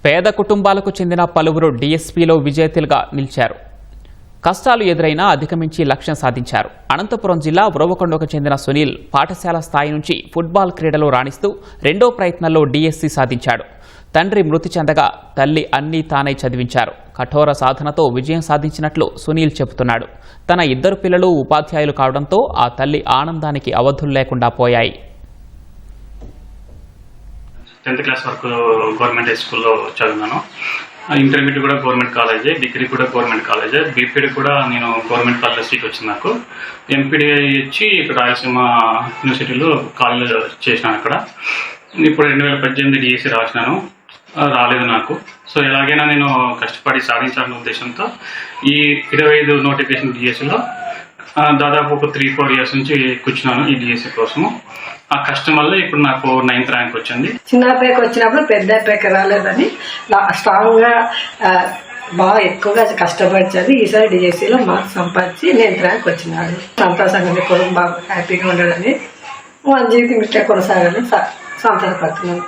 పేద కుటుంబాలకు చెందిన పలువురు డీఎస్పీలో విజేతలుగా నిలిచారు. కష్టాలు ఎదురైనా అధిగమించి లక్ష్యం సాధించారు. అనంతపురం జిల్లా ఉరవకొండకు చెందిన సునీల్ పాఠశాల స్థాయి నుంచి ఫుట్బాల్ క్రీడలో రాణిస్తూ రెండో ప్రయత్నంలో డీఎస్సీ సాధించాడు. తండ్రి మృతి చెందగా తల్లి అన్నీ తానై చదివించారు. కఠోర సాధనతో విజయం సాధించినట్లు సునీల్ చెబుతున్నాడు. తన ఇద్దరు పిల్లలు ఉపాధ్యాయులు కావడంతో ఆ తల్లి ఆనందానికి అవధులు లేకుండా పోయాయి. 10th క్లాస్ వరకు గవర్నమెంట్ స్కూల్లో చదివాను. ఇంటర్మీడియట్ కూడా గవర్నమెంట్ కాలేజే, డిగ్రీ కూడా గవర్నమెంట్ కాలేజే, బీపీడీ కూడా నేను గవర్నమెంట్ కాలేజ్ సీట్ వచ్చింది నాకు. ఎంపీడీ ఇచ్చి ఇక్కడ రాయలసీమ యూనివర్సిటీలో కాలేజ్ చేసినాను. అక్కడ ఇప్పుడు 2018 డిఎస్సీ రాసినాను, రాలేదు నాకు. సో ఎలాగైనా నేను కష్టపడి సాధించాలనే ఉద్దేశంతో ఈ 25 నోటిఫికేషన్ డిఎస్సీలో దాదాపు ఒక 3-4 ఇయర్స్ నుంచి కూర్చున్నాను ఈ డిఎస్సీ కోసము. ఆ కష్టం వల్ల ఇప్పుడు నాకు 9th ర్యాంక్ వచ్చింది. చిన్న పేక వచ్చినప్పుడు పెద్ద పేక రాలేదని స్ట్రాంగ్ గా బాగా ఎక్కువగా కష్టపడిచది ఈసారి డిఎస్సీలో మార్క్స్ సంపాదించి 9th ర్యాంక్ వచ్చినాడు. సంతోషంగా బాగా హ్యాపీగా ఉండడని మన జీవితం ఇట్లా కొనసాగాలని సంతోషపడుతున్నాను.